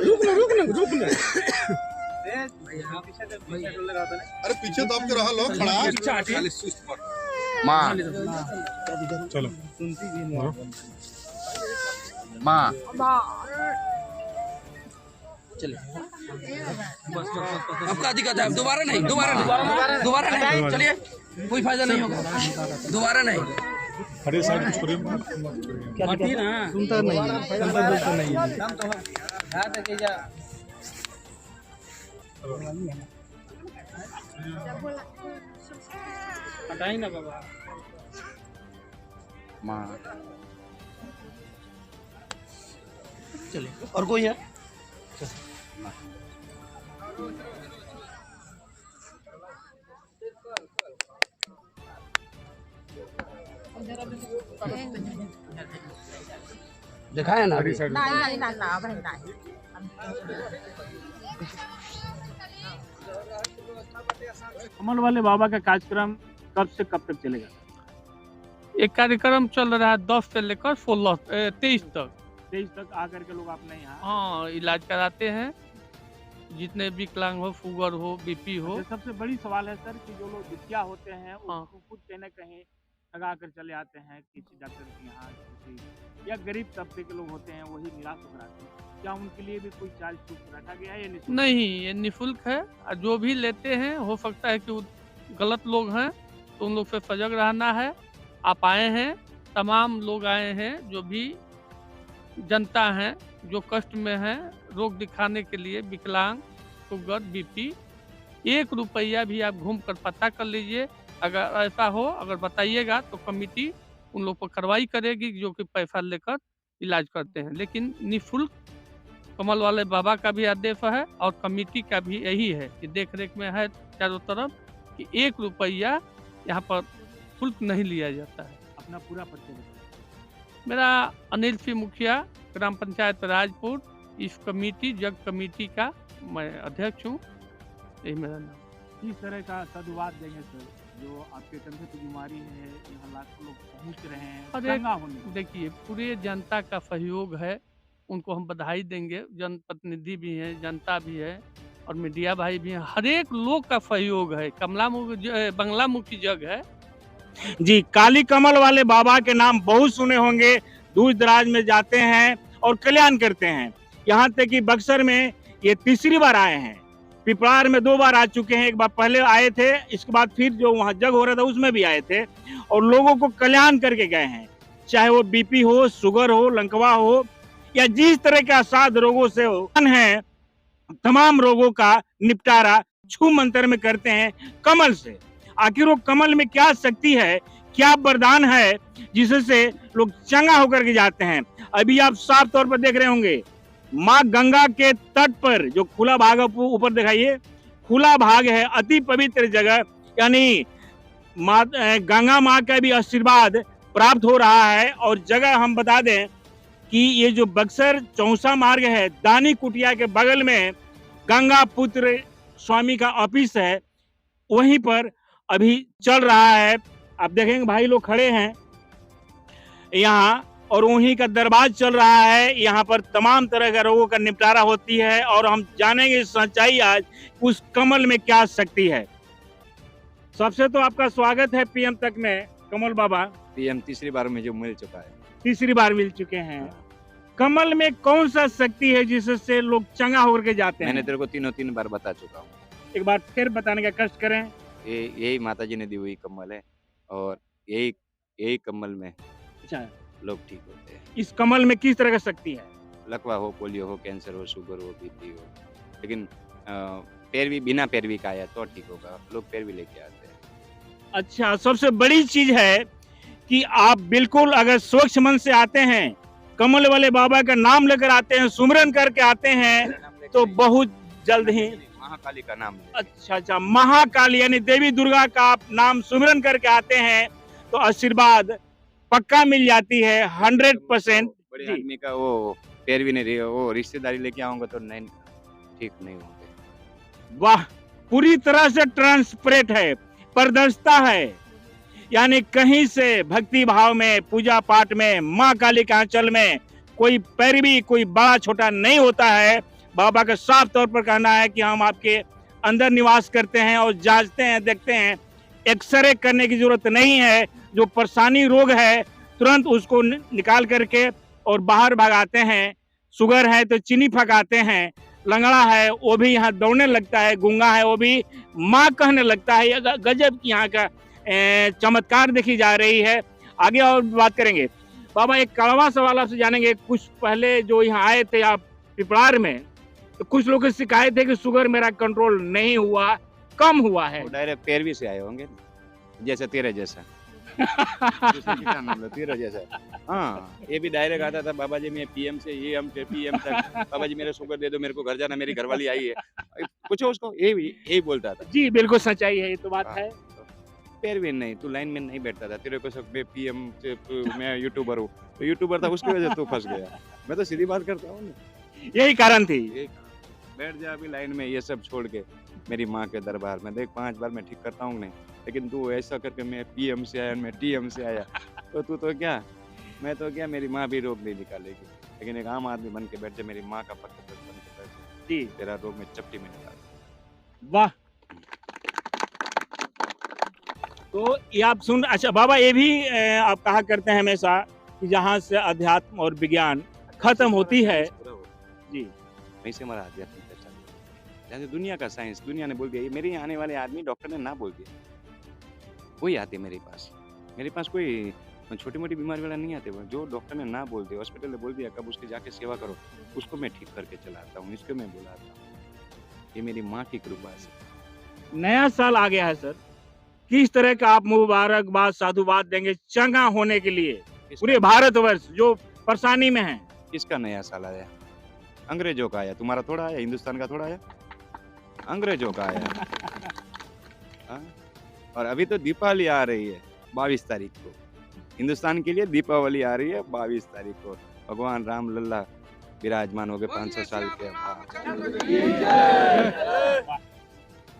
रुकना। अरे पीछे दब के रहा लो खड़ा। माँ चलो माँ चलिए आपका दिक्कत है, दोबारा नहीं चलिए, कोई फायदा नहीं होगा, दोबारा नहीं। अरे सर छोड़िए सुनता नहीं है। हटाई ना बाबा। माँ चलिए और कोई है? देखा है ना अभी? कमल वाले बाबा का कार्यक्रम कब से कब तक चलेगा? एक कार्यक्रम चल रहा है 10 से लेकर 23 तक। 23 तक आकर के लोग अपने यहाँ हाँ इलाज कराते हैं, जितने विकलांग हो, शुगर हो, बीपी हो। सबसे बड़ी सवाल है सर कि जो लोग दुखिया होते हैं हाँ। वो खुद कहीं न कहीं लगा कर चले आते हैं किसी डॉक्टर के यहाँ, किसी या गरीब तबके के लोग होते हैं वही निराश होकर आते हैं। क्या उनके लिए भी कोई चार्ज शुल्क रखा गया है या निःशुल्क? नहीं, ये निःशुल्क है और जो भी लेते हैं हो सकता है कि वो गलत लोग हैं तो उन लोग से सजग रहना है। आप आए हैं, तमाम लोग आए हैं जो भी जनता हैं जो कष्ट में हैं, रोग दिखाने के लिए, विकलांग, शुगर, बीपी। 1 रुपया भी आप घूम कर पता कर लीजिए, अगर ऐसा हो अगर बताइएगा तो कमेटी उन लोग पर कार्रवाई करेगी जो कि पैसा लेकर इलाज करते हैं। लेकिन निःशुल्क कमल वाले बाबा का भी आदेश है और कमेटी का भी यही है कि देख रेख में है चारों तरफ कि 1 रुपया यहाँ पर शुल्क नहीं लिया जाता है। अपना पूरा परिचय बताइए। मेरा अनिल सिंह मुखिया, ग्राम पंचायत राजपुर, इस कमेटी जग कमेटी का मैं अध्यक्ष हूँ, यही मेरा नाम। किस तरह का साधुवाद देंगे सर जो आपके कंधे की बीमारी है, यहाँ लाखों लोग पहुँच रहे हैं चंगा होने? देखिए पूरे जनता का सहयोग है, उनको हम बधाई देंगे। जनप्रतिनिधि भी हैं, जनता भी है और मीडिया भाई भी हैं, हर एक लोग का सहयोग है। बंगला मुखी जग है। जी, काली कमल वाले बाबा के नाम बहुत सुने होंगे, दूर दराज में जाते हैं और कल्याण करते हैं। यहाँ तक कि बक्सर में ये तीसरी बार आए हैं, पिपरार में 2 बार आ चुके हैं। एक बार पहले आए थे, इसके बाद फिर जो वहाँ जग हो रहा था उसमें भी आए थे और लोगों को कल्याण करके गए हैं। चाहे वो बीपी हो, शुगर हो, लंकवा हो या जिस तरह के असाध रोगों से है, तमाम रोगों का निपटारा छू मंत्र में करते हैं कमल से। आखिर वो कमल में क्या शक्ति है, क्या वरदान है जिससे लोग चंगा होकर के जाते हैं? अभी आप साफ तौर पर देख रहे होंगे माँ गंगा के तट पर जो खुला भाग, ऊपर दिखाइए, खुला भाग है, अति पवित्र जगह, यानी माँ गंगा माँ का भी आशीर्वाद प्राप्त हो रहा है। और जगह हम बता दें कि ये जो बक्सर चौसा मार्ग है, दानी कुटिया के बगल में गंगा पुत्र स्वामी का ऑफिस है, वहीं पर अभी चल रहा है। आप देखेंगे भाई लोग खड़े हैं यहाँ और वहीं का दरबार चल रहा है। यहाँ पर तमाम तरह के रोगों का निपटारा होती है और हम जानेंगे सच्चाई आज उस कमल में क्या शक्ति है। सबसे तो आपका स्वागत है पीएम तक में कमल बाबा। पीएम तीसरी बार मुझे मिल चुका है। तीसरी बार मिल चुके हैं। कमल में कौन सा शक्ति है जिससे लोग चंगा होकर के जाते हैं? मैंने तेरे को 3 बार बता चुका हूँ। एक बार फिर बताने का कष्ट करें। यही माता जी ने दी हुई कमल है और यही कमल में अच्छा, लोग ठीक होते हैं। इस कमल में किस तरह का शक्ति है? लकवा हो, पोलियो हो, कैंसर हो, शुगर हो, बीपी हो, लेकिन पैरवी, बिना पैरवी का आया तो ठीक होगा, लोग पैरवी लेके आते हैं। अच्छा, सबसे बड़ी चीज है कि आप बिल्कुल अगर स्वच्छ मन से आते हैं, कमल वाले बाबा का नाम लेकर आते हैं, सुमरन करके आते हैं, तो बहुत जल्द ही महाकाली का नाम। अच्छा, महाकाली यानी देवी दुर्गा का आप नाम सुमरन करके आते हैं तो आशीर्वाद पक्का मिल जाती है 100%। बड़े आदमी का वो पैरवी नहीं, वो रिश्तेदारी लेके आऊंगा तो नहीं, ठीक नहीं होंगे। वाह, पूरी तरह से ट्रांसपेरेंट है, पारदर्शिता है, यानी कहीं से भक्ति भाव में, पूजा पाठ में, माँ काली के आंचल में कोई पैरवी कोई बड़ा छोटा नहीं होता है। बाबा का साफ तौर पर कहना है कि हम आपके अंदर निवास करते हैं और जांचते हैं, देखते हैं। एक्सरे करने की जरूरत नहीं है। जो परेशानी रोग है तुरंत उसको निकाल करके और बाहर भगाते हैं। शुगर है तो चीनी फकाते हैं। लंगड़ा है वो भी यहाँ दौड़ने लगता है। गूंगा है वो भी माँ कहने लगता है। ये गजब की यहाँ का चमत्कार देखी जा रही है। आगे और बात करेंगे। बाबा एक कड़वा सवाल आपसे जानेंगे। कुछ पहले जो यहाँ आए थे आप पिपरार में, तो कुछ लोग की शिकायत है कि शुगर मेरा कंट्रोल नहीं हुआ, कम हुआ है। वो डायरेक्ट पैरवी से आए होंगे, जैसे तेरे जैसा। दूसरे की क्या नाम है? तेरा जैसा। हाँ, ये भी डायरेक्ट आता था, बाबा जी मैं पीएम से ये हम से पीएम तक, बाबा जी मेरा शुगर दे दो, मेरे को घर जाना, मेरी घरवाली आई है। पूछो उसको, यही बोलता था। जी बिल्कुल सच्चाई है, ये तो बात है। पैरवी नहीं, तू लाइन में नहीं बैठता था। तेरे को सब मैं पीएम से मैं यूट्यूबर हूँ, तो यूट्यूबर था उसकी वजह से तू फंस गया। मैं तो सीधी बात करता हूँ ना। यही कारण थी। बैठ जा अभी लाइन में, ये सब छोड़ के मेरी माँ के दरबार में देख 5 बार मैं ठीक करता हूँ नहीं, लेकिन तू ऐसा करके मैं पीएम से आया, मैं टीएम से आया, तो तू तो क्या, मैं तो क्या, मेरी माँ भी रोग नहीं निकालेगी। लेकिन एक आम आदमी बन के बैठ जा, मेरी माँ का पक्का बन के बैठ जा, जी तेरा रोग में चपटी में निकाल। वाह। तो ये आप सुन, अच्छा बाबा ये भी आप कहा करते हैं हमेशा कि जहाँ से अध्यात्म और विज्ञान खत्म होती है, जी वहीं से हमारा अध्यात्म चर्चा, जहाँ से दुनिया का साइंस, दुनिया ने बोल दिया, ये मेरे यहाँ आने वाले आदमी डॉक्टर ने ना बोल दिया, वही आते मेरे पास कोई छोटी मोटी बीमारी वाला नहीं आते। वो जो डॉक्टर ने ना बोल दिया, हॉस्पिटल ने बोल दिया कब उसके जाके सेवा करो, उसको मैं ठीक करके चलाता हूँ, इसको मैं बुलाता हूँ। ये मेरी माँ की कृपा से। नया साल आ गया है सर, किस तरह का आप मुबारकबाद साधुवाद देंगे चंगा होने के लिए पूरे भारतवर्ष जो परेशानी में है? किसका नया साल आया? अंग्रेजों का आया, तुम्हारा थोड़ा आया, हिंदुस्तान का थोड़ा आया, अंग्रेजों का आया। हाँ? और अभी तो दीपावली आ रही है 22 तारीख को, हिंदुस्तान के लिए दीपावली आ रही है 22 तारीख को। भगवान राम लल्ला विराजमान हो गए 500 साल के बाद,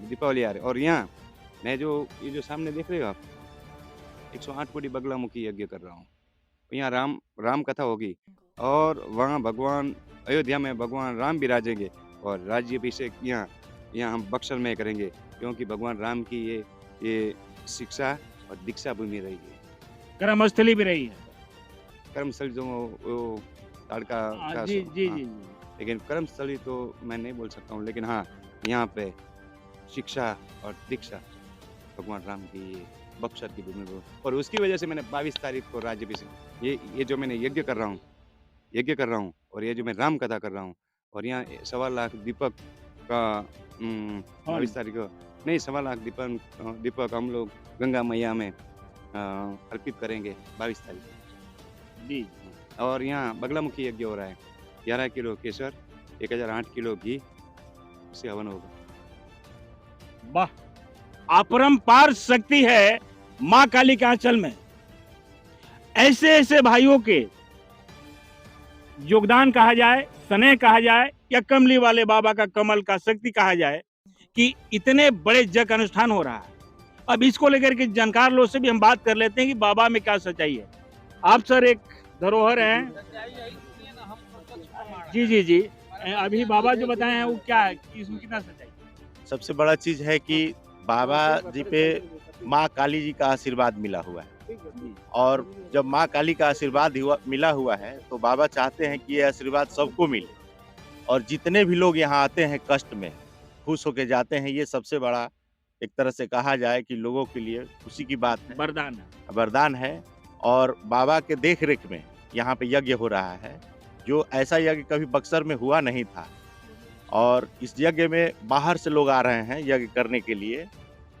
दीपावली आ रही है। और यहाँ मैं ये जो सामने देख रहे हो आप, 108 कोटी बगलामुखी यज्ञ कर रहा हूँ। यहाँ राम कथा होगी और वहाँ भगवान अयोध्या में भगवान राम विराजेंगे और राज्याभिषेक यहाँ हम बक्सर में करेंगे, क्योंकि भगवान राम की ये शिक्षा और दीक्षा भूमि रही है, कर्मस्थली भी रही है। कर्मस्थली जो वो ताड़का का जी जी हाँ, जी। लेकिन कर्मस्थली तो मैं नहीं बोल सकता हूँ, लेकिन हाँ यहाँ पे शिक्षा और दीक्षा भगवान राम की बक्सर की भूमि को, और उसकी वजह से मैंने 22 तारीख को राज्याभिषेक, ये जो मैंने यज्ञ कर रहा हूँ और ये जो मैं राम कथा कर रहा हूँ, और यहाँ 1.25 लाख दीपक का 22 तारीख को नहीं 1.25 लाख दीपक हम लोग गंगा मैया में अर्पित करेंगे 22 तारीख जी। और यहाँ बगलामुखी यज्ञ हो रहा है, 11 किलो केसर, 1008 किलो घी से हवन होगा। वाह, अपरंपार शक्ति है माँ काली के आंचल में। ऐसे ऐसे भाइयों के योगदान कहा जाए, स्नेह कहा जाए, या कमली वाले बाबा का कमल का शक्ति कहा जाए कि इतने बड़े जग अनुष्ठान हो रहा है। अब इसको लेकर के जानकार लोग से भी हम बात कर लेते हैं कि बाबा में क्या सच्चाई है। आप सर एक धरोहर हैं। जी जी जी, अभी बाबा जो बताए हैं वो क्या है, इसमें कितना सच्चाई? सबसे बड़ा चीज है कि बाबा जी पे माँ काली जी का आशीर्वाद मिला हुआ है, और जब माँ काली का आशीर्वाद मिला हुआ है तो बाबा चाहते हैं कि ये आशीर्वाद सबको मिले, और जितने भी लोग यहाँ आते हैं कष्ट में खुश होके जाते हैं। ये सबसे बड़ा एक तरह से कहा जाए कि लोगों के लिए खुशी की बात है, वरदान है। और बाबा के देख रेख में यहाँ पे यज्ञ हो रहा है, जो ऐसा यज्ञ कभी बक्सर में हुआ नहीं था, और इस यज्ञ में बाहर से लोग आ रहे हैं यज्ञ करने के लिए,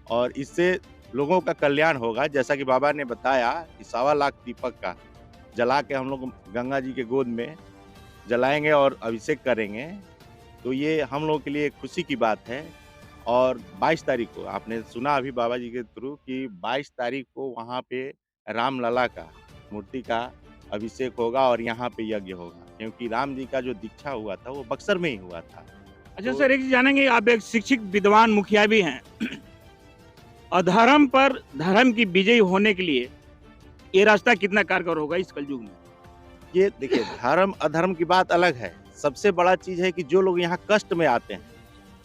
और इससे लोगों का कल्याण होगा। जैसा कि बाबा ने बताया कि 1.25 लाख दीपक का जला के हम लोग गंगा जी के गोद में जलाएंगे और अभिषेक करेंगे, तो ये हम लोगों के लिए खुशी की बात है। और 22 तारीख को आपने सुना अभी बाबा जी के थ्रू कि 22 तारीख को वहाँ पे रामलला का मूर्ति का अभिषेक होगा और यहाँ पे यज्ञ होगा, क्योंकि राम जी का जो दीक्षा हुआ था वो बक्सर में ही हुआ था। अच्छा सर, एक चीज जानेंगे, आप एक शिक्षित विद्वान मुखिया भी हैं। अधर्म पर धर्म की विजय होने के लिए ये रास्ता कितना कारगर होगा इस कलयुग में? ये देखिए, धर्म अधर्म की बात अलग है। सबसे बड़ा चीज है कि जो लोग यहाँ कष्ट में आते हैं,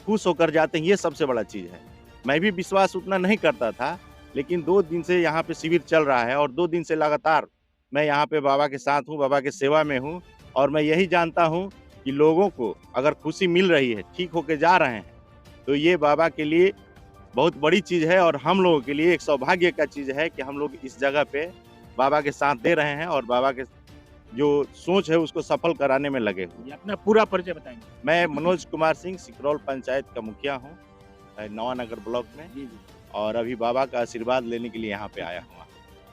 खुश होकर जाते हैं, ये सबसे बड़ा चीज है। मैं भी विश्वास उतना नहीं करता था, लेकिन 2 दिन से यहाँ पे शिविर चल रहा है और 2 दिन से लगातार मैं यहाँ पे बाबा के साथ हूँ, बाबा की सेवा में हूँ। और मैं यही जानता हूँ कि लोगों को अगर खुशी मिल रही है, ठीक होके जा रहे हैं, तो ये बाबा के लिए बहुत बड़ी चीज है और हम लोगों के लिए एक सौभाग्य का चीज है कि हम लोग इस जगह पे बाबा के साथ दे रहे हैं और बाबा के जो सोच है उसको सफल कराने में लगे हुए। ये अपना पूरा परिचय बताएंगे। मैं मनोज कुमार सिंह सिकरौल पंचायत का मुखिया हूँ, नवानगर ब्लॉक में, और अभी बाबा का आशीर्वाद लेने के लिए यहाँ पे आया हूँ।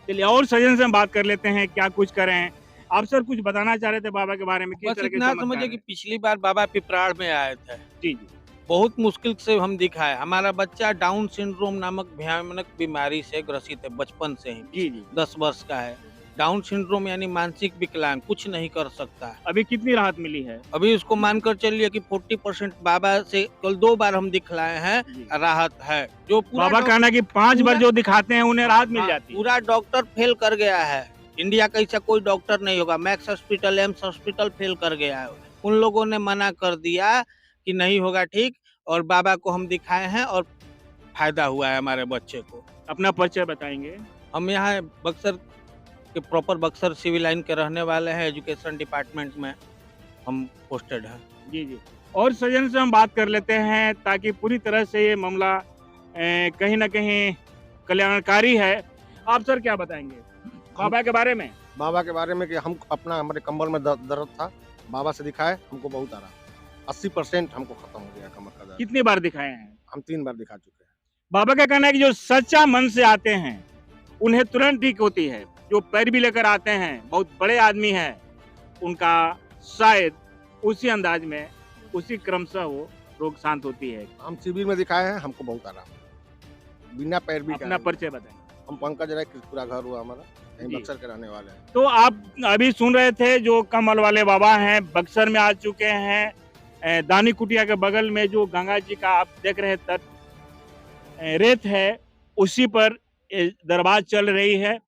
चलिए और सजन से हम बात कर लेते हैं, क्या कुछ करें। आप सर कुछ बताना चाह रहे थे बाबा के बारे में? किस बस तरह के इतना चमत्कार समझिए कि हैं? पिछली बार बाबा पिपराड़ में आए थे, जी जी बहुत मुश्किल से हम दिखाए। हमारा बच्चा डाउन सिंड्रोम नामक भयानक बीमारी से ग्रसित है बचपन से ही, जी जी। 10 वर्ष का है। डाउन सिंड्रोम यानी मानसिक विकलांग, कुछ नहीं कर सकता है। अभी कितनी राहत मिली है? अभी उसको मानकर चलिए कि 40% बाबा से कल 2 बार हम दिखलाए हैं, जी। राहत है। जो पूरा बाबा कहना कि 5 बार जो दिखाते हैं उन्हें राहत मिल हाँ, जाती है। पूरा डॉक्टर फेल कर गया है। इंडिया का ऐसा कोई डॉक्टर नहीं होगा। Max hospital, AIIMS hospital fail कर गया है। उन लोगों ने मना कर दिया कि नहीं होगा ठीक, और बाबा को हम दिखाए हैं और फायदा हुआ है हमारे बच्चे को। अपना परिचय बताएंगे। हम यहाँ बक्सर के प्रॉपर बक्सर सिविल लाइन के रहने वाले हैं। एजुकेशन डिपार्टमेंट में हम पोस्टेड हैं। जी जी। और सजन से हम बात कर लेते हैं ताकि पूरी तरह से ये मामला कहीं ना कहीं कल्याणकारी है। आप सर क्या बताएंगे बाबा के बारे में? बाबा के बारे में कि हम अपना हमारे कंबल में दर्द था, बाबा से दिखाए, हमको बहुत आ रहा। 80% हमको खत्म हो गया कमर का दर्द। कितनी बार दिखाए हैं? हम 3 बार दिखा चुके हैं। बाबा का कहना है कि जो सच्चा मन से आते हैं उन्हें तुरंत ठीक होती है। जो पैर भी लेकर आते हैं, बहुत बड़े आदमी हैं, उनका शायद उसी अंदाज में, उसी क्रम से वो रोग शांत होती है। हम शिविर में दिखाए हैं, हमको बहुत आ रहा। बिना पैर भी अपना परिचय बताएं। हम पंकज राय, पूरा घर हुआ हमारा, यहीं जी। बक्सर के रहने वाले हैं। तो आप अभी सुन रहे थे जो कमल वाले बाबा हैं, बक्सर में आ चुके हैं। दानी कुटिया के बगल में जो गंगा जी का आप देख रहे तट रेत है, उसी पर दरबार चल रही है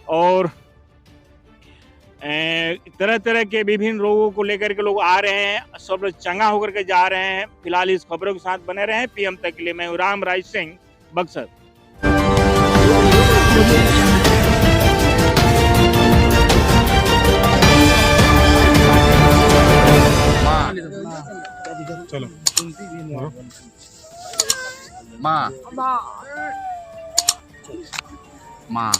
और तरह तरह के विभिन्न रोगों को लेकर के लोग आ रहे हैं। सब लोग चंगा होकर के जा रहे हैं। फिलहाल इस खबरों के साथ बने रहे। PM तक के लिए मैं राम राज सिंह, बक्सर। चलो माँ माँ